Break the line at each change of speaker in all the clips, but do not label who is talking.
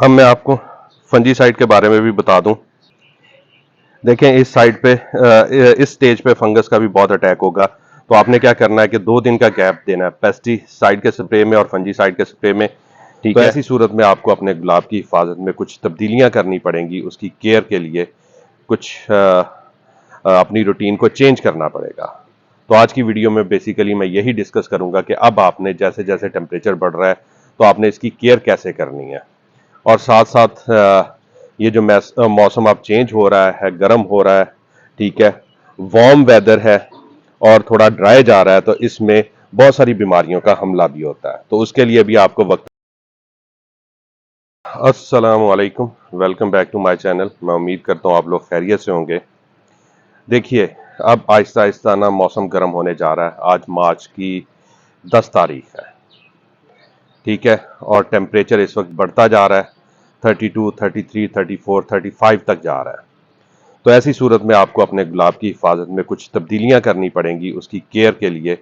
अब मैं आपको फंजीसाइड के बारे में भी बता दूं। देखें इस साइड पे इस स्टेज पे फंगस का भी बहुत अटैक होगा, तो आपने क्या करना है कि 2 दिन का गैप देना है पेस्टिसाइड के स्प्रे में और फंजीसाइड के स्प्रे में। ठीक है, ऐसी सूरत में आपको अपने गुलाब की हिफाजत में कुछ तब्दीलियां करनी पड़ेंगी, उसकी केयर के लिए कुछ अपनी रूटीन को चेंज करना पड़ेगा। तो आज की वीडियो में बेसिकली मैं यही डिस्कस करूंगा कि अब आपने जैसे जैसे टेम्परेचर बढ़ रहा है तो आपने इसकी केयर कैसे करनी है, और साथ साथ ये जो मौसम अब चेंज हो रहा है, गर्म हो रहा है, ठीक है, वार्म वेदर है और थोड़ा ड्राई जा रहा है, तो इसमें बहुत सारी बीमारियों का हमला भी होता है। तो उसके लिए भी आपको वक्त। अस्सलाम वालेकुम, welcome back to my channel. मैं उम्मीद करता हूँ आप लोग खैरियत से होंगे। देखिए, अब आहिस्ता आहिस्ता ना मौसम गर्म होने जा रहा है। आज मार्च की 10 तारीख है, ठीक है, और टेम्परेचर इस वक्त बढ़ता जा रहा है, 32, 33, 34, 35 तक जा रहा है। तो ऐसी सूरत में आपको अपने गुलाब की हिफाजत में कुछ तब्दीलियां करनी पड़ेंगी, उसकी केयर के लिए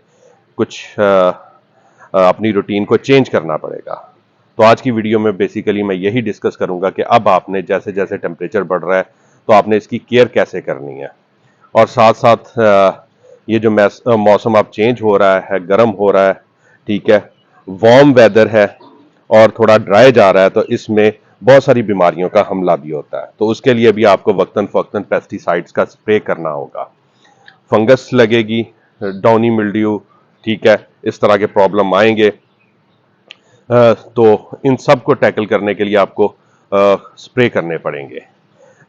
कुछ अपनी रूटीन को चेंज करना पड़ेगा। तो आज की वीडियो में बेसिकली मैं यही डिस्कस करूंगा कि अब आपने जैसे जैसे टेम्परेचर बढ़ रहा है तो आपने इसकी केयर कैसे करनी है, और साथ साथ ये जो मौसम अब चेंज हो रहा है, गर्म हो रहा है, ठीक है, वार्म वेदर है और थोड़ा ड्राई जा रहा है, तो इसमें बहुत सारी बीमारियों का हमला भी होता है। तो उसके लिए भी आपको वक्तन फवक्तन पेस्टिसाइड्स का स्प्रे करना होगा। फंगस लगेगी, डाउनी मिल्ड्यू, ठीक है, इस तरह के प्रॉब्लम आएंगे। तो इन सब को टैकल करने के लिए आपको स्प्रे करने पड़ेंगे।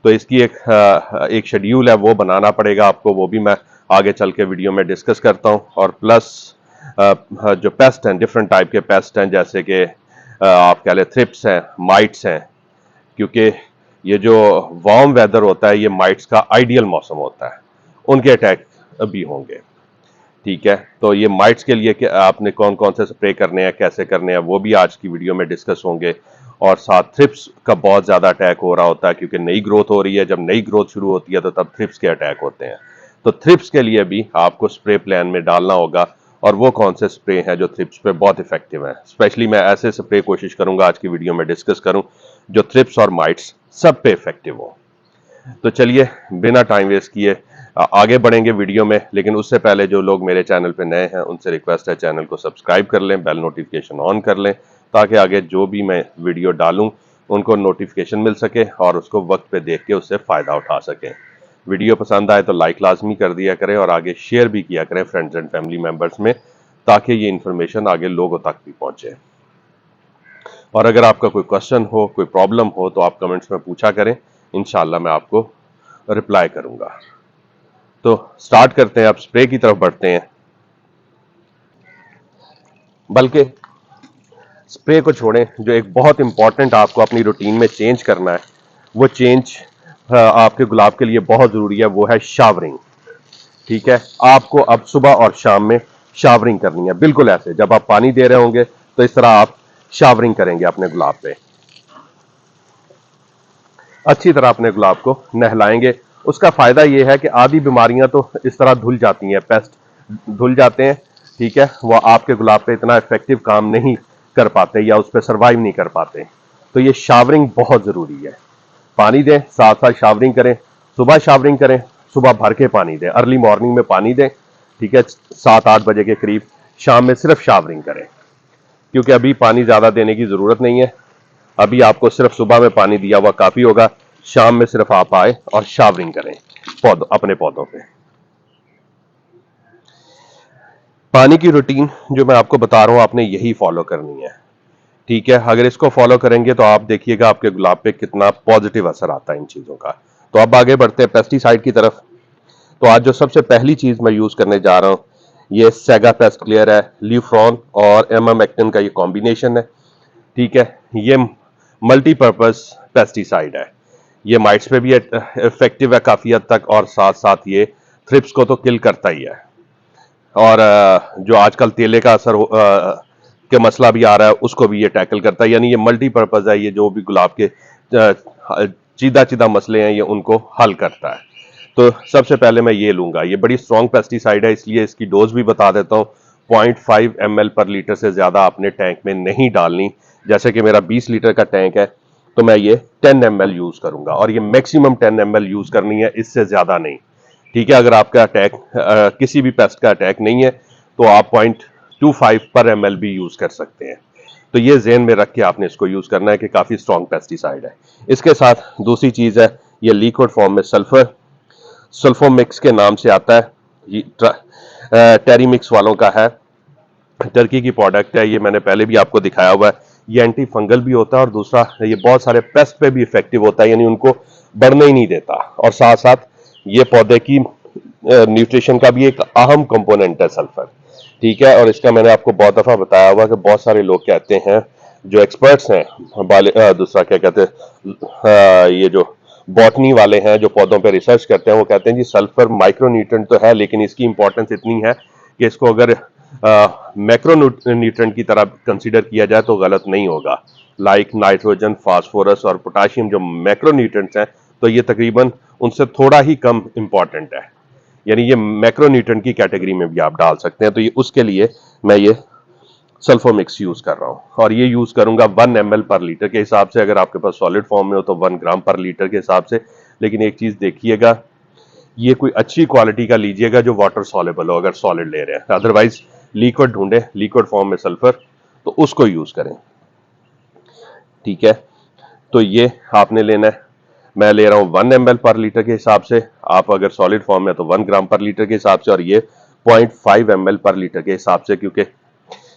तो इसकी एक शेड्यूल है, वो बनाना पड़ेगा आपको, वो भी मैं आगे चल के वीडियो में डिस्कस करता हूं। और प्लस जो पेस्ट हैं, डिफरेंट टाइप के पेस्ट हैं, जैसे कि आप कह लें थ्रिप्स हैं, माइट्स हैं, क्योंकि ये जो वार्म वेदर होता है ये माइट्स का आइडियल मौसम होता है, उनके अटैक भी होंगे। ठीक है, तो ये माइट्स के लिए कि आपने कौन कौन से स्प्रे करने हैं, कैसे करने हैं, वो भी आज की वीडियो में डिस्कस होंगे। और साथ थ्रिप्स का बहुत ज़्यादा अटैक हो रहा होता है, क्योंकि नई ग्रोथ हो रही है। जब नई ग्रोथ शुरू होती है तो तब थ्रिप्स के अटैक होते हैं। तो थ्रिप्स के लिए भी आपको स्प्रे प्लान में डालना होगा, और वो कौन से स्प्रे हैं जो थ्रिप्स पे बहुत इफेक्टिव हैं। स्पेशली मैं ऐसे स्प्रे कोशिश करूंगा आज की वीडियो में डिस्कस करूं जो थ्रिप्स और माइट्स सब पे इफेक्टिव हो। तो चलिए बिना टाइम वेस्ट किए आगे बढ़ेंगे वीडियो में। लेकिन उससे पहले जो लोग मेरे चैनल पे नए हैं उनसे रिक्वेस्ट है, चैनल को सब्सक्राइब कर लें, बेल नोटिफिकेशन ऑन कर लें, ताकि आगे जो भी मैं वीडियो डालूं उनको नोटिफिकेशन मिल सके और उसको वक्त पे देख के उससे फ़ायदा उठा सकें। वीडियो पसंद आए तो लाइक लाजमी कर दिया करें और आगे शेयर भी किया करें फ्रेंड्स एंड फैमिली मेम्बर्स में, ताकि ये इन्फॉर्मेशन आगे लोगों तक भी पहुँचे। और अगर आपका कोई क्वेश्चन हो, कोई प्रॉब्लम हो, तो आप कमेंट्स में पूछा करें, इंशाल्लाह मैं आपको रिप्लाई करूंगा। तो स्टार्ट करते हैं, अब स्प्रे की तरफ बढ़ते हैं। बल्कि स्प्रे को छोड़ें, जो एक बहुत इंपॉर्टेंट आपको अपनी रूटीन में चेंज करना है, वो चेंज आपके गुलाब के लिए बहुत ज़रूरी है, वो है शावरिंग। ठीक है, आपको अब सुबह और शाम में शावरिंग करनी है, बिल्कुल ऐसे जब आप पानी दे रहे होंगे तो इस तरह आप शावरिंग करेंगे अपने गुलाब पे। अच्छी तरह अपने गुलाब को नहलाएंगे। उसका फायदा यह है कि आधी बीमारियां तो इस तरह धुल जाती हैं, पेस्ट धुल जाते हैं, ठीक है, वो आपके गुलाब पे इतना इफेक्टिव काम नहीं कर पाते या उस पर सर्वाइव नहीं कर पाते। तो ये शावरिंग बहुत ज़रूरी है। पानी दें, साथ साथ शावरिंग करें। सुबह शावरिंग करें, सुबह भर के पानी दें, अर्ली मॉर्निंग में पानी दें, ठीक है, 7-8 बजे के करीब। शाम में सिर्फ शावरिंग करें, क्योंकि अभी पानी ज़्यादा देने की ज़रूरत नहीं है। अभी आपको सिर्फ सुबह में पानी दिया हुआ काफ़ी होगा। शाम में सिर्फ आप आए और शावरिंग करें अपने पौधों पे। पानी की रूटीन जो मैं आपको बता रहा हूं, आपने यही फॉलो करनी है, ठीक है। अगर इसको फॉलो करेंगे तो आप देखिएगा आपके गुलाब पे कितना पॉजिटिव असर आता है इन चीज़ों का। तो अब आगे बढ़ते हैं पेस्टिसाइड की तरफ। तो आज जो सबसे पहली चीज़ मैं यूज़ करने जा रहा हूँ, ये सेगा पेस्ट क्लियर है। ल्यूफ्रॉन और एमामेक्टिन का ये कॉम्बिनेशन है, ठीक है। ये मल्टीपर्पज़ पेस्टिसाइड है। ये माइट्स पे भी इफेक्टिव है काफ़ी हद तक, और साथ साथ ये थ्रिप्स को तो किल करता ही है। और जो आजकल तेले का असर के मसला भी आ रहा है, उसको भी ये टैकल करता है। यानी ये मल्टीपर्पज़ है, ये जो भी गुलाब के चीदा चीदा मसले हैं ये उनको हल करता है। तो सबसे पहले मैं ये लूंगा, ये बड़ी स्ट्रॉन्ग पेस्टिसाइड है, इसलिए इसकी डोज भी बता देता हूँ। 0.5 ml पर लीटर से ज़्यादा आपने टैंक में नहीं डालनी। जैसे कि मेरा 20 लीटर का टैंक है, तो मैं ये 10 ml यूज करूंगा और ये मैक्सिमम 10 ml यूज करनी है, इससे ज्यादा नहीं। ठीक है, अगर आपका अटैक किसी भी पेस्ट का अटैक नहीं है तो आप 0.25 पर ml भी यूज कर सकते हैं। तो ये ज़हन में रख के आपने इसको यूज करना है कि काफी स्ट्रॉन्ग पेस्टिसाइड है। इसके साथ दूसरी चीज है, ये लिक्विड फॉर्म में सल्फर सल्फोमिक्स के नाम से आता है, ये टेरीमिक्स वालों का है, टर्की की प्रोडक्ट है। ये मैंने पहले भी आपको दिखाया हुआ है। ये एंटी फंगल भी होता है और दूसरा ये बहुत सारे पेस्ट पे भी इफेक्टिव होता है, यानी उनको बढ़ने ही नहीं देता। और साथ साथ ये पौधे की न्यूट्रिशन का भी एक अहम कंपोनेंट है सल्फर। ठीक है, और इसका मैंने आपको बहुत दफा बताया हुआ कि बहुत सारे लोग कहते हैं जो एक्सपर्ट्स हैं, दूसरा क्या कहते हैं, ये जो बॉटनी वाले हैं जो पौधों पे रिसर्च करते हैं, वो कहते हैं जी सल्फर माइक्रोन्यूट्रेंट तो है लेकिन इसकी इंपॉर्टेंस इतनी है कि इसको अगर मैक्रो न्यूट्रेंट की तरह कंसीडर किया जाए तो गलत नहीं होगा। लाइक नाइट्रोजन, फास्फोरस और पोटाशियम जो मैक्रो न्यूट्रेंट्स हैं, तो ये तकरीबन उनसे थोड़ा ही कम इंपॉर्टेंट है, यानी ये मैक्रो न्यूट्रेंट की कैटेगरी में भी आप डाल सकते हैं। तो ये उसके लिए मैं ये सल्फोमिक्स यूज कर रहा हूं और ये यूज करूंगा 1 ml पर लीटर के हिसाब से। अगर आपके पास सॉलिड फॉर्म में हो तो 1 ग्राम पर लीटर के हिसाब से। लेकिन एक चीज देखिएगा, ये कोई अच्छी क्वालिटी का लीजिएगा जो वाटर सॉलेबल हो, अगर सॉलिड ले रहे हैं। अदरवाइज लिक्विड ढूंढे, लिक्विड फॉर्म में सल्फर, तो उसको यूज करें। ठीक है, तो ये आपने लेना है। मैं ले रहा हूं 1 ml पर लीटर के हिसाब से, आप अगर सॉलिड फॉर्म में तो 1 ग्राम पर लीटर के हिसाब से, और ये 0.5 ml पर लीटर के हिसाब से। क्योंकि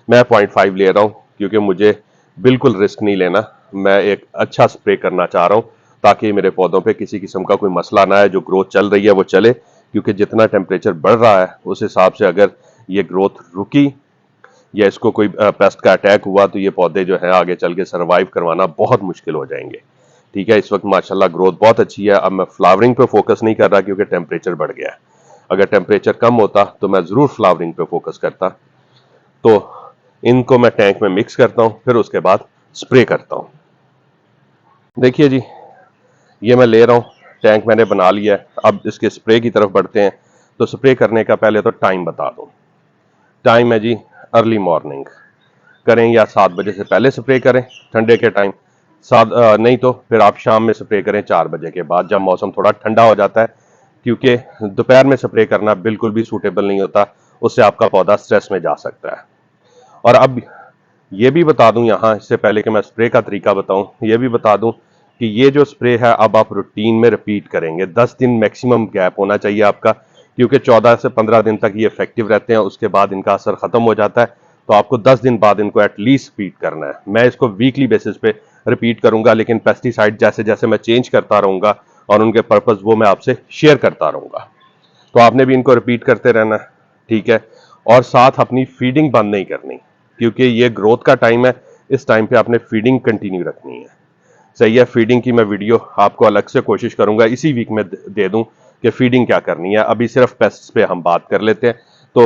मैं 0.5 ले रहा हूं क्योंकि मुझे बिल्कुल रिस्क नहीं लेना, मैं एक अच्छा स्प्रे करना चाह रहा हूं ताकि मेरे पौधों पे किसी किस्म का कोई मसला ना है। जो ग्रोथ चल रही है वो चले, क्योंकि जितना टेम्परेचर बढ़ रहा है उस हिसाब से अगर ये ग्रोथ रुकी या इसको कोई पेस्ट का अटैक हुआ तो ये पौधे जो है आगे चल के सर्वाइव करवाना बहुत मुश्किल हो जाएंगे। ठीक है, इस वक्त माशाल्लाह ग्रोथ बहुत अच्छी है। अब मैं फ्लावरिंग पे फोकस नहीं कर रहा क्योंकि टेम्परेचर बढ़ गया है। अगर टेम्परेचर कम होता तो मैं जरूर फ्लावरिंग पे फोकस करता। तो इनको मैं टैंक में मिक्स करता हूं, फिर उसके बाद स्प्रे करता हूं। देखिए जी, ये मैं ले रहा हूं, टैंक मैंने बना लिया है। अब इसके स्प्रे की तरफ बढ़ते हैं। तो स्प्रे करने का पहले तो टाइम बता दूं। टाइम है जी अर्ली मॉर्निंग करें या 7 बजे से पहले स्प्रे करें ठंडे के टाइम। नहीं तो फिर आप शाम में स्प्रे करें 4 बजे के बाद, जब मौसम थोड़ा ठंडा हो जाता है। क्योंकि दोपहर में स्प्रे करना बिल्कुल भी सूटेबल नहीं होता, उससे आपका पौधा स्ट्रेस में जा सकता है। और अब ये भी बता दूं यहाँ, इससे पहले कि मैं स्प्रे का तरीका बताऊं, ये भी बता दूं कि ये जो स्प्रे है अब आप रूटीन में रिपीट करेंगे। 10 दिन मैक्सिमम गैप होना चाहिए आपका, क्योंकि 14 से 15 दिन तक ये इफेक्टिव रहते हैं, उसके बाद इनका असर खत्म हो जाता है। तो आपको 10 दिन बाद इनको एटलीस्ट रिपीट करना है। मैं इसको वीकली बेसिस पे रिपीट करूंगा, लेकिन पेस्टिसाइड जैसे जैसे मैं चेंज करता रहूंगा और उनके पर्पज वो मैं आपसे शेयर करता रहूंगा। तो आपने भी इनको रिपीट करते रहना है। ठीक है, और साथ अपनी फीडिंग बंद नहीं करनी, क्योंकि ये ग्रोथ का टाइम है। इस टाइम पे आपने फीडिंग कंटिन्यू रखनी है। सही है, फीडिंग की मैं वीडियो आपको अलग से कोशिश करूंगा इसी वीक में दे दूं कि फीडिंग क्या करनी है। अभी सिर्फ पेस्ट्स पे हम बात कर लेते हैं। तो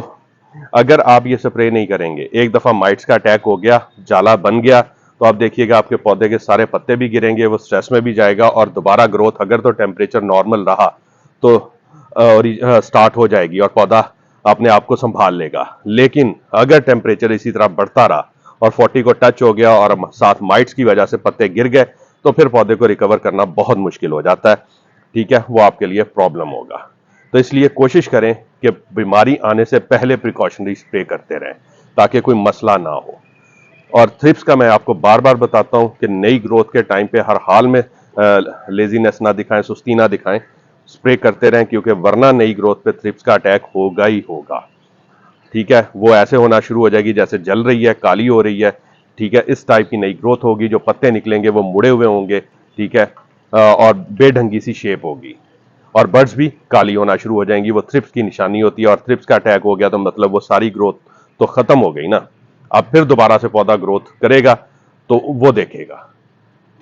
अगर आप ये स्प्रे नहीं करेंगे, एक दफा माइट्स का अटैक हो गया, जाला बन गया, तो आप देखिएगा आपके पौधे के सारे पत्ते भी गिरेंगे, वो स्ट्रेस में भी जाएगा और दोबारा ग्रोथ अगर तो टेम्परेचर नॉर्मल रहा तो स्टार्ट हो जाएगी और पौधा अपने आप को संभाल लेगा। लेकिन अगर टेम्परेचर इसी तरह बढ़ता रहा और 40 को टच हो गया और साथ माइट्स की वजह से पत्ते गिर गए, तो फिर पौधे को रिकवर करना बहुत मुश्किल हो जाता है। ठीक है, वो आपके लिए प्रॉब्लम होगा। तो इसलिए कोशिश करें कि बीमारी आने से पहले प्रिकॉशनरी स्प्रे करते रहें ताकि कोई मसला ना हो। और थ्रिप्स का मैं आपको बार बार बताता हूं कि नई ग्रोथ के टाइम पे हर हाल में लेजीनेस ना दिखाएं, सुस्ती ना दिखाएं, स्प्रे करते रहें, क्योंकि वरना नई ग्रोथ पे थ्रिप्स का अटैक होगा ही होगा। ठीक है, वो ऐसे होना शुरू हो जाएगी जैसे जल रही है, काली हो रही है। ठीक है, इस टाइप की नई ग्रोथ होगी, जो पत्ते निकलेंगे वो मुड़े हुए होंगे। ठीक है, और बेढंगी सी शेप होगी और बर्ड्स भी काली होना शुरू हो जाएंगी। वो थ्रिप्स की निशानी होती है और थ्रिप्स का अटैक हो गया तो मतलब वो सारी ग्रोथ तो खत्म हो गई ना। अब फिर दोबारा से पौधा ग्रोथ करेगा तो वो देखेगा।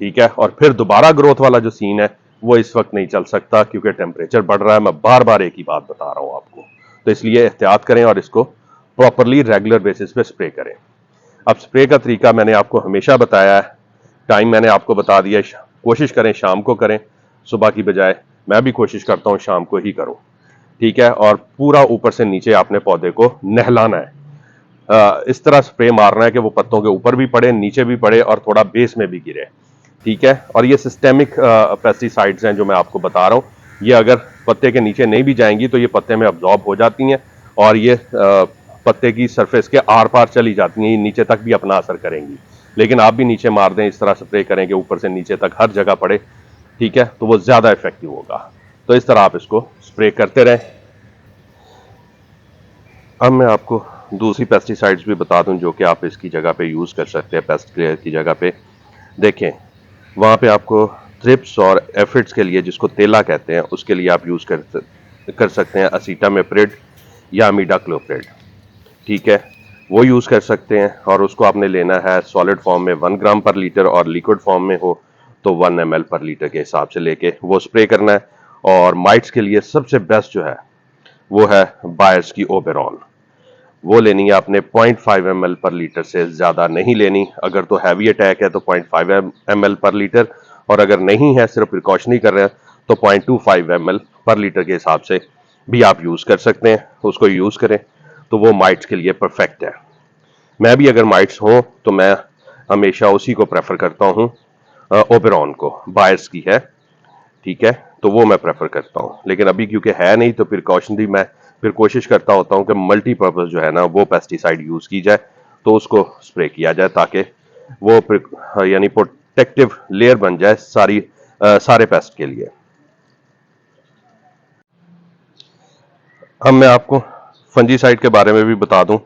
ठीक है, और फिर दोबारा ग्रोथ वाला जो सीन है वो इस वक्त नहीं चल सकता क्योंकि टेम्परेचर बढ़ रहा है। मैं बार बार एक ही बात बता रहा हूं आपको। तो इसलिए एहतियात करें और इसको प्रॉपरली रेगुलर बेसिस पे स्प्रे करें। अब स्प्रे का तरीका मैंने आपको हमेशा बताया है, टाइम मैंने आपको बता दिया। कोशिश करें शाम को करें, सुबह की बजाय। मैं भी कोशिश करता हूं शाम को ही करूं। ठीक है, और पूरा ऊपर से नीचे आपने पौधे को नहलाना है। इस तरह स्प्रे मारना है कि वो पत्तों के ऊपर भी पड़े, नीचे भी पड़े और थोड़ा बेस में भी गिरे। ठीक है। और ये सिस्टेमिक पेस्टिसाइड्स हैं जो मैं आपको बता रहा हूँ, ये अगर पत्ते के नीचे नहीं भी जाएंगी तो ये पत्ते में अब्जॉर्ब हो जाती हैं और ये पत्ते की सरफेस के आर पार चली जाती हैं, ये नीचे तक भी अपना असर करेंगी। लेकिन आप भी नीचे मार दें, इस तरह स्प्रे करेंगे ऊपर से नीचे तक हर जगह पड़े, ठीक है, तो वो ज़्यादा इफेक्टिव होगा। तो इस तरह आप इसको स्प्रे करते रहें। अब मैं आपको दूसरी पेस्टिसाइड्स भी बता दूं जो कि आप इसकी जगह पे यूज़ कर सकते हैं पेस्ट क्लियर की जगह पे। देखें, वहाँ पे आपको थ्रिप्स और एफिड्स के लिए, जिसको तेला कहते हैं, उसके लिए आप यूज़ कर सकते हैं असीटामेप्रिड या अमीडाक्लोप्रिड, ठीक है, वो यूज़ कर सकते हैं। और उसको आपने लेना है सॉलिड फॉर्म में 1 ग्राम पर लीटर, और लिक्विड फॉर्म में हो तो 1 ml पर लीटर के हिसाब से लेके वो स्प्रे करना है। और माइट्स के लिए सबसे बेस्ट जो है वो है बायर्स की ओबेरॉन, वो लेनी है आपने 0.5 ml पर लीटर, से ज़्यादा नहीं लेनी। अगर तो हैवी अटैक है तो 0.5 ml पर लीटर, और अगर नहीं है, सिर्फ प्रिकॉशनरी कर रहे हैं, तो 0.25 ml पर लीटर के हिसाब से भी आप यूज़ कर सकते हैं। उसको यूज़ करें तो वो माइट्स के लिए परफेक्ट है। मैं भी अगर माइट्स हो तो मैं हमेशा उसी को प्रेफर करता हूँ, ओबेरॉन को, बायर्स की है, ठीक है, तो वो मैं प्रेफर करता हूँ। लेकिन अभी क्योंकि है नहीं तो प्रिकॉशनरी मैं फिर कोशिश करता होता हूँ कि मल्टीपर्पज़ जो है ना वो पेस्टिसाइड यूज़ की जाए, तो उसको स्प्रे किया जाए ताकि वो यानी प्रोटेक्टिव लेयर बन जाए सारे पेस्ट के लिए। अब मैं आपको फंजीसाइड के बारे में भी बता दूं।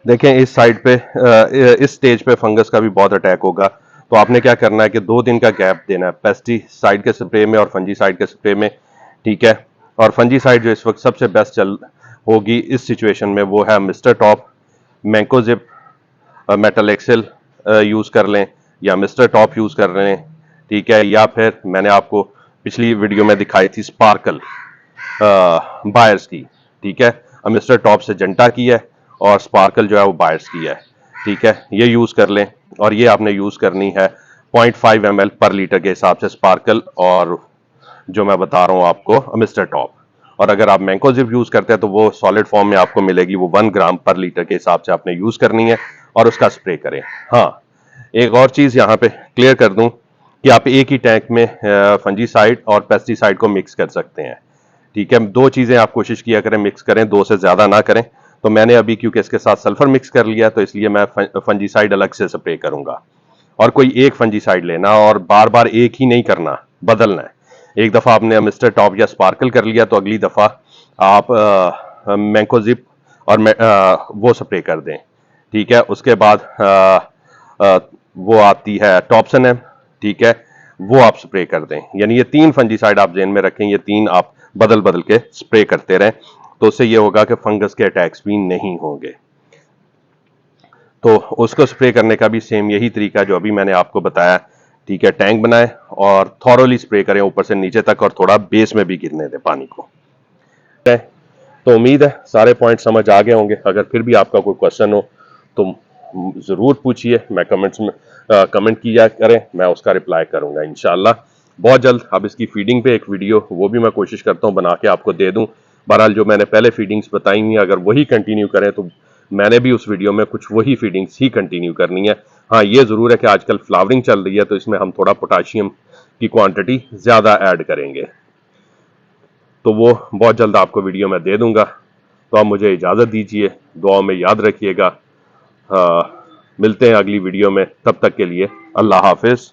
देखें, इस साइड पे इस स्टेज पे फंगस का भी बहुत अटैक होगा, तो आपने क्या करना है कि 2 दिन का गैप देना है पेस्टिसाइड के स्प्रे में और फंजीसाइड के स्प्रे में, ठीक है। और फंजीसाइड जो इस वक्त सबसे बेस्ट चल होगी इस सिचुएशन में वो है mister top, mancozeb, metalaxyl use कर लें, या मिस्टर टॉप यूज़ कर लें, ठीक है, या फिर मैंने आपको पिछली वीडियो में दिखाई थी स्पार्कल बायर्स की, ठीक है। मिस्टर टॉप से जंटा की है और स्पार्कल जो है वो बायर्स की है, ठीक है, ये यूज़ कर लें। और ये आपने यूज़ करनी है 0.5 ml पर लीटर के हिसाब से स्पार्कल, और जो मैं बता रहा हूँ आपको मिस्टर टॉप। और अगर आप मैंकोजिप यूज़ करते हैं तो वो सॉलिड फॉर्म में आपको मिलेगी, वो 1 ग्राम पर लीटर के हिसाब से आपने यूज़ करनी है और उसका स्प्रे करें। हाँ, एक और चीज़ यहाँ पे क्लियर कर दूं कि आप एक ही टैंक में फंजीसाइड और पेस्टिसाइड को मिक्स कर सकते हैं, ठीक है। 2 चीज़ें आप कोशिश किया करें, मिक्स करें, 2 से ज़्यादा ना करें। तो मैंने अभी क्योंकि इसके साथ सल्फर मिक्स कर लिया तो इसलिए मैं फंजीसाइड अलग से स्प्रे करूंगा। और कोई एक फंजीसाइड लेना और बार बार एक ही नहीं करना, बदलना है। एक दफ़ा आपने मिस्टर टॉप या स्पार्कल कर लिया तो अगली दफ़ा आप मैंकोजिप और वो स्प्रे कर दें, ठीक है। उसके बाद वो आती है टॉप्सन है, ठीक है, वो आप स्प्रे कर दें। यानी ये 3 फंजीसाइड आप जेन में रखें, ये 3 आप बदल बदल के स्प्रे करते रहें, तो उससे ये होगा कि फंगस के अटैक्स भी नहीं होंगे। तो उसको स्प्रे करने का भी सेम यही तरीका जो अभी मैंने आपको बताया, ठीक है। टैंक बनाएं और थॉरोली स्प्रे करें ऊपर से नीचे तक, और थोड़ा बेस में भी गिरने दें पानी को। तो उम्मीद है सारे पॉइंट समझ आ गए होंगे। अगर फिर भी आपका कोई क्वेश्चन हो तो ज़रूर पूछिए, मैं कमेंट्स में कमेंट किया करें, मैं उसका रिप्लाई करूंगा इंशाल्लाह बहुत जल्द। अब इसकी फीडिंग पे एक वीडियो वो भी मैं कोशिश करता हूँ बना के आपको दे दूं। बहरहाल जो मैंने पहले फीडिंग्स बताई हुई अगर वही कंटिन्यू करें तो मैंने भी उस वीडियो में कुछ वही फीडिंग्स ही कंटिन्यू करनी है। हाँ, ये ज़रूर है कि आजकल फ्लावरिंग चल रही है तो इसमें हम थोड़ा पोटाशियम की क्वांटिटी ज़्यादा ऐड करेंगे, तो वो बहुत जल्द आपको वीडियो में दे दूंगा। तो आप मुझे इजाज़त दीजिए, दुआ में याद रखिएगा। मिलते हैं अगली वीडियो में, तब तक के लिए अल्लाह हाफिज़।